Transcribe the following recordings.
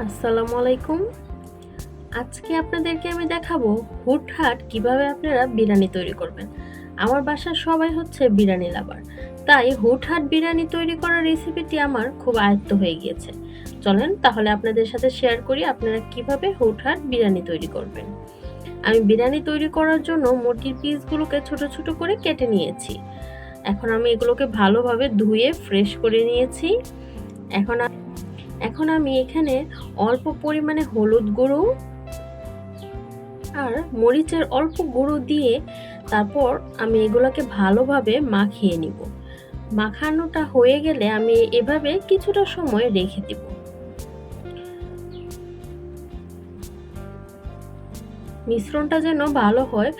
আসসালামু আলাইকুম। আজকে আপনাদেরকে আমি দেখাবো হুটহাট কিভাবে আপনারা বিরিয়ানি তৈরি করবেন। আমার বাসার সবাই হচ্ছে বিরিয়ানি লাভার, তাই হুটহাট বিরিয়ানি তৈরি করার রেসিপিটি আমার খুব আয়ত্ত হয়ে গিয়েছে। চলেন তাহলে আপনাদের সাথে শেয়ার করি আপনারা কিভাবে হুটহাট বিরিয়ানি তৈরি করবেন। আমি বিরিয়ানি তৈরি করার জন্য মুরগির পিসগুলোকে ছোট ছোট করে কেটে নিয়েছি। এখন আমি এগুলোকে ভালোভাবে ধুয়ে ফ্রেশ করে নিয়েছি। এখন এখন আমি এখানে অল্প পরিমাণে হলুদ গুঁড়ো আর মরিচের অল্প গুঁড়ো দিয়ে তারপর আমি এগুলোকে ভালোভাবে মাখিয়ে নিব। মাখানোটা হয়ে গেলে আমি এভাবে কিছুটা সময় রেখে দিব। মিশ্রণটা যেন ভালো হয়,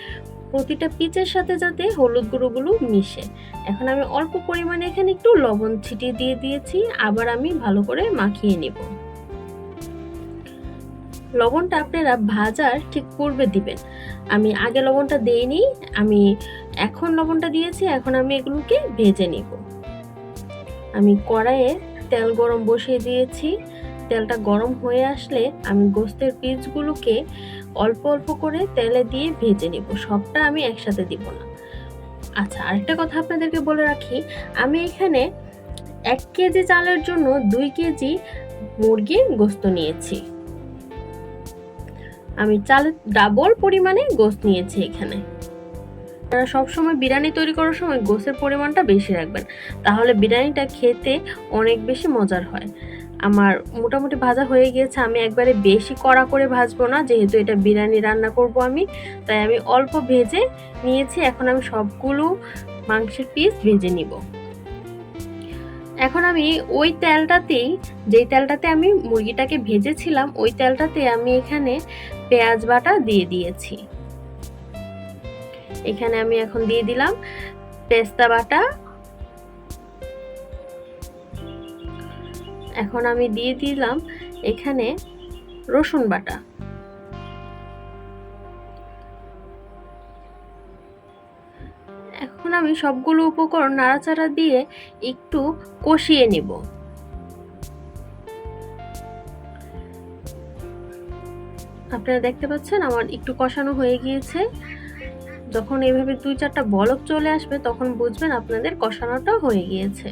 প্রতিটা পিচের সাথে যাতে হলুদ গুঁড়োগুলো মিশে। এখন আমি অল্প পরিমাণে এখানে একটু লবণ ছিটিয়ে দিয়ে দিয়েছি, আবার আমি ভালো করে মাখিয়ে নিব। লবণটা আপনারা ভাজার ঠিক পূর্বে দিবেন। আমি আগে লবণটা দেইনি, আমি এখন লবণটা দিয়েছি। এখন আমি এগুলোকে ভেজে নিব। আমি কড়াইয়ে তেল গরম বসিয়ে দিয়েছি। তেলটা গরম হয়ে আসলে আমি গোস্তের পিসগুলোকে অল্প অল্প করে তেলে দিয়ে ভেজে নিব, সবটা আমি একসাথে দিব না। আচ্ছা, আরেকটা কথা আপনাদেরকে বলে রাখি, আমি এখানে 1 কেজি চালের জন্য 2 কেজি মুরগির গোস্ত নিয়েছি। আমি চালের ডাবল পরিমাণে গোস্ত নিয়েছি এখানে। আপনারা সবসময় বিরিয়ানি তৈরি করার সময় গোস্তের পরিমাণটা বেশি রাখবেন, তাহলে বিরিয়ানিটা খেতে অনেক বেশি মজার হয়। আমার মোটামুটি ভাজা হয়ে গিয়েছে। আমি একবারে বেশি কড়া করে ভাজবো না, যেহেতু এটা বিরিয়ানি রান্না করব আমি, তাই আমি অল্প ভেজে নিয়েছি। এখন আমি সবগুলো মাংসের পিস ভেজে নিব। এখন আমি ওই তেলটাতেই, যেই তেলটাতে আমি মুরগিটাকে ভেজেছিলাম, ওই তেলটাতে আমি এখানে পেঁয়াজ বাটা দিয়ে দিয়েছি। এখানে আমি এখন দিয়ে দিলাম পেস্তা বাটা। এখন আমি দিয়ে দিলাম এখানে রসুন বাটা। এখন আমি সবগুলো উপকরণ নাড়াচাড়া দিয়ে একটু কষিয়ে নিব। আপনারা দেখতে পাচ্ছেন আমার একটু কষানো হয়ে গিয়েছে। যখন এইভাবে 2-4টা বলক চলে আসবে তখন বুঝবেন আপনাদের কষানোটা হয়ে গিয়েছে।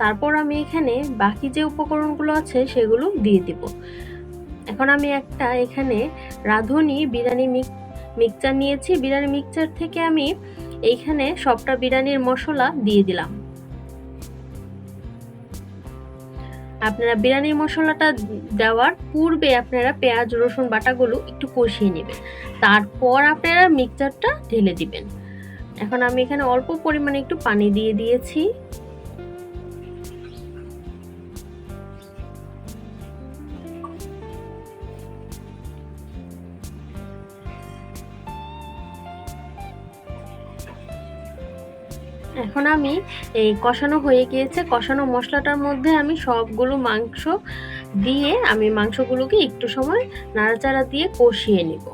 তারপর আমি এখানে বাকি যে উপকরণগুলো আছে সেগুলো দিয়ে দিব। এখন আমি একটা এখানে রাঁধুনি বিরিয়ানি মিক্সচার নিয়েছি। বিরিয়ানি মিক্সচার থেকে আমি এইখানে সবটা বিরিয়ানির মশলা দিয়ে দিলাম। আপনারা বিরিয়ানির মশলাটা দেওয়ার পূর্বে আপনারা পেঁয়াজ রসুন বাটাগুলো একটু কষিয়ে নেবেন, তারপর আপনারা মিক্সচারটা ঢেলে দিবেন। এখন আমি এখানে অল্প পরিমাণে একটু পানি দিয়ে দিয়েছি। এখন আমি এই কষানো হয়ে গিয়েছে, কষানো মশলাটার মধ্যে আমি সবগুলো মাংস দিয়ে আমি মাংসগুলোকে একটু সময় নাড়াচাড়া দিয়ে কষিয়ে নিব।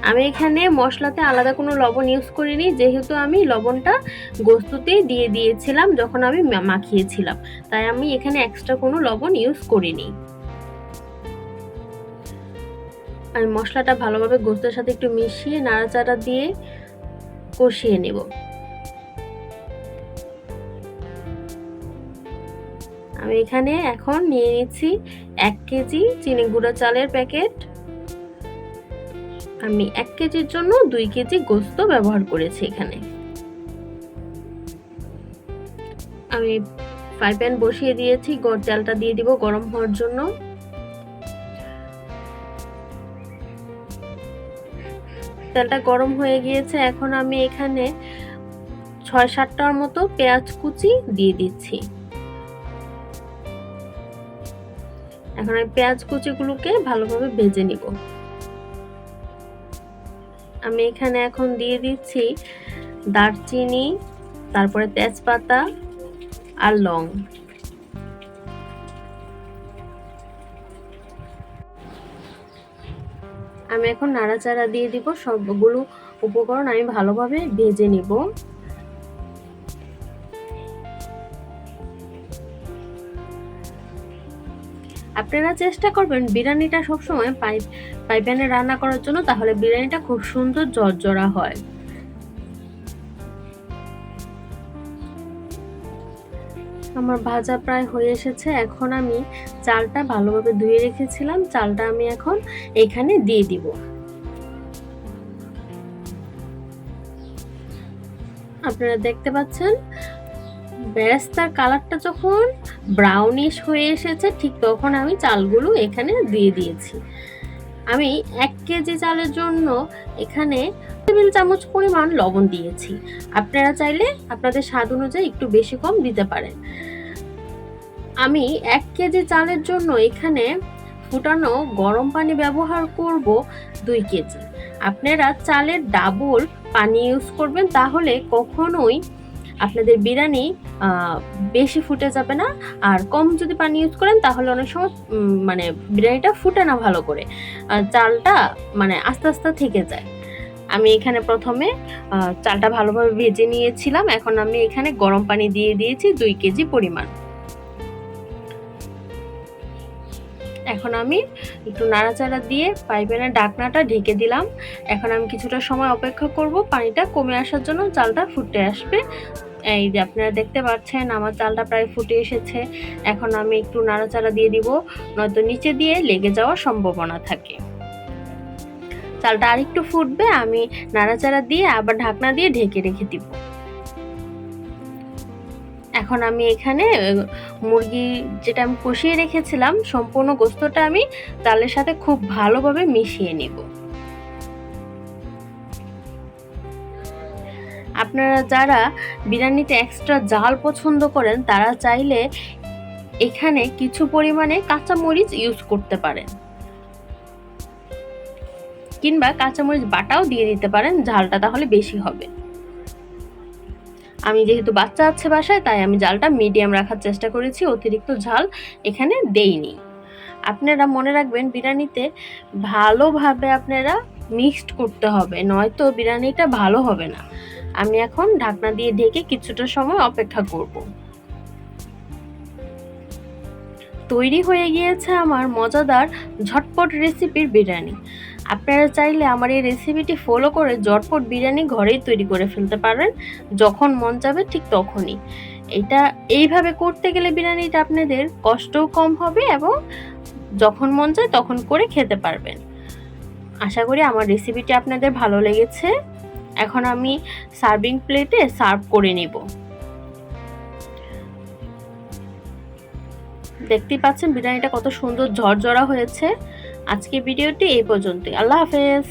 আমি এখানে মশলাতে আলাদা কোনো লবণ ইউজ করিনি, যেহেতু আমি লবণটা গোস্ততেই দিয়ে দিয়েছিলাম যখন আমি মাখিয়েছিলাম, তাই আমি এখানে এক্সট্রা কোনো লবণ ইউজ করিনি। আমি মশলাটা ভালোভাবে গোস্তের সাথে একটু মিশিয়ে নাড়াচাড়া দিয়ে কষিয়ে নেব। আমি এখানে এখন নিয়ে নিচ্ছি 1 কেজি চিনি গুঁড়া চালের প্যাকেট। আমি 1 কেজির জন্য 2 কেজি গোস্ত ব্যবহার করেছি এখানে। আমি ফ্রাই প্যান বসিয়ে দিয়েছি, তেলটা দিয়ে দিব গরম হওয়ার জন্য। তেলটা গরম হয়ে গিয়েছে। এখন আমি এখানে 6-7টার মতো পেঁয়াজ কুচি দিয়ে দিচ্ছি। এখন আমি পেঁয়াজ কুচিগুলোকে ভালোভাবে ভেজে নিব। আমি এখানে এখন দিয়ে দিচ্ছি দারচিনি, তারপরে তেজপাতা আর লং। আমি এখন নাড়াচাড়া দিয়ে দিব। সবগুলো উপকরণ আমি ভালোভাবে ভেজে নিব। আপনারা চেষ্টা করবেন বিরিয়ানিটা সবসময় ফ্রাই প্যানে রান্না করার জন্য, তাহলে বিরিয়ানিটা খুব সুন্দর ঝরঝরা হয়। আমার ভাজা প্রায় হয়ে এসেছে। এখন আমি চালটা ভালোভাবে ধুয়ে রেখেছিলাম, চালটা আমি এখন এখানে দিয়ে দিব। আপনারা দেখতে পাচ্ছেন বেরেস্তার কালারটা যখন ব্রাউনিশ হয়ে এসেছে, ঠিক তখন আমি চালগুলো এখানে দিয়ে দিয়েছি। আমি 1 কেজি চালের জন্য এখানে টেবিল চামচ পরিমাণ লবণ দিয়েছি। আপনারা চাইলে আপনাদের স্বাদ অনুযায়ী একটু বেশি কম দিতে পারেন। আমি 1 কেজি চালের জন্য এখানে ফুটানো গরম পানি ব্যবহার করব 2 কেজি। আপনারা চালের ডাবল পানি ইউজ করবেন, তাহলে কখনোই আপনাদের বিরিয়ানি বেশি ফুটে যাবে না। আর কম যদি পানি ইউজ করেন তাহলে অনেক সময় মানে বিরিয়ানিটা ফুটে না ভালো করে, চালটা মানে আস্তে আস্তে থেকে যায়। আমি এখানে প্রথমে চালটা ভালোভাবে ভেজে নিয়েছিলাম। এখন আমি এখানে গরম পানি দিয়ে দিয়েছি 2 কেজি পরিমাণ। এখন আমি একটু নাড়াচাড়া দিয়ে ফ্রাই প্যানের ঢাকনাটা ঢেকে দিলাম। এখন আমি কিছুটা সময় অপেক্ষা করব পানিটা কমে আসার জন্য, চালটা ফুটে আসবে। এই যে আপনারা দেখতে পাচ্ছেন আমার চালটা প্রায় ফুটে এসেছে। এখন আমি একটু নাড়াচাড়া দিয়ে দিব, নয়তো নিচে দিয়ে লেগে যাওয়ার সম্ভাবনা থাকে। চালটা আরেকটু ফুটবে, আমি নাড়াচাড়া দিয়ে আবার ঢাকনা দিয়ে ঢেকে রেখে দিব। এখন আমি এখানে মুরগি যেটা আমি কষিয়ে রেখেছিলাম সম্পূর্ণ গোস্তটা আমি চালের সাথে খুব ভালোভাবে মিশিয়ে নেব। আপনারা যারা বিরিয়ানিতে এক্সট্রা ঝাল পছন্দ করেন তারা চাইলে এখানে কিছু পরিমাণে কাঁচামরিচ ইউজ করতে পারেন, কিংবা কাঁচামরিচ বাটাও দিয়ে দিতে পারেন, ঝালটা তাহলে বেশি হবে। আমি যেহেতু বাচ্চা আছে বাসায়, তাই আমি ঝালটা মিডিয়াম রাখার চেষ্টা করেছি, অতিরিক্ত ঝাল এখানে দেইনি। আপনারা মনে রাখবেন বিরিয়ানিতে ভালোভাবে আপনারা মিক্সড করতে হবে, নয়তো বিরিয়ানিটা ভালো হবে না। আমি এখন ঢাকনা দিয়ে ঢেকে কিছুটা সময় অপেক্ষা করব। তৈরি হয়ে গিয়েছে আমার মজাদার ঝটপট রেসিপির বিরিয়ানি। আপনারা চাইলে আমার এই রেসিপিটি ফলো করে ঝটপট বিরিয়ানি ঘরেই তৈরি করে ফেলতে পারেন, যখন মন যাবে ঠিক তখনই। এটা এইভাবে করতে গেলে বিরিয়ানিটা আপনাদের কষ্টও কম হবে এবং যখন মন চায় তখন করে খেতে পারবেন। আশা করি আমার রেসিপিটি আপনাদের ভালো লেগেছে। এখন আমি সার্ভিং প্লেটে সার্ভ করে নেব। দেখতেই পাচ্ছেন বিরিয়ানিটা কত সুন্দর ঝরঝরা হয়েছে। আজকে ভিডিওটি এই পর্যন্তই। আল্লাহ হাফেজ।